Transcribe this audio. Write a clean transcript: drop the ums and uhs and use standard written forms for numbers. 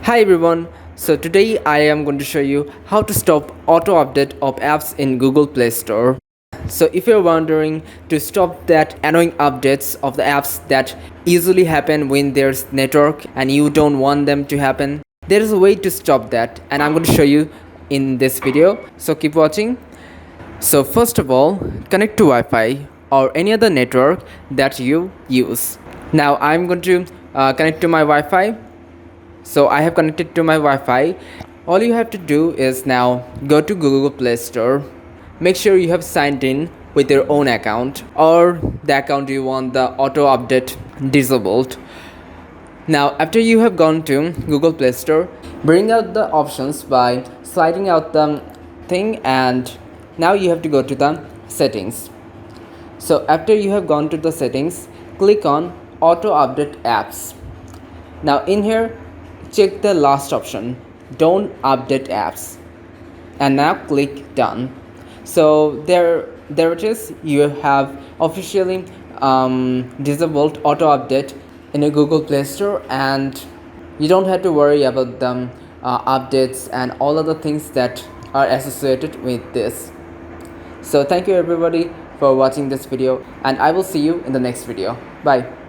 Hi everyone, so today I am going to show you how to stop auto update of apps in Google Play Store. So if you're wondering to stop that annoying updates of the apps that easily happen when there's network and you don't want them to happen, there is a way to stop that and I'm going to show you in this video. So keep watching. So first of all, connect to Wi-Fi or any other network that you use. Now I'm going to connect to my Wi-Fi. So I have connected to my Wi-Fi. All you have to do is now go to Google Play Store. Make sure you have signed in with your own account or the account you want the auto update disabled. Now after you have gone to Google Play Store, bring out the options by sliding out the thing, and now you have to go to the settings. So after you have gone to the settings, click on auto update apps. Now in here, check the last option, don't update apps, and now click done. So there it is, you have officially disabled auto update in a Google Play Store, and you don't have to worry about the updates and all other things that are associated with this. So thank you everybody for watching this video, and I will see you in the next video. Bye.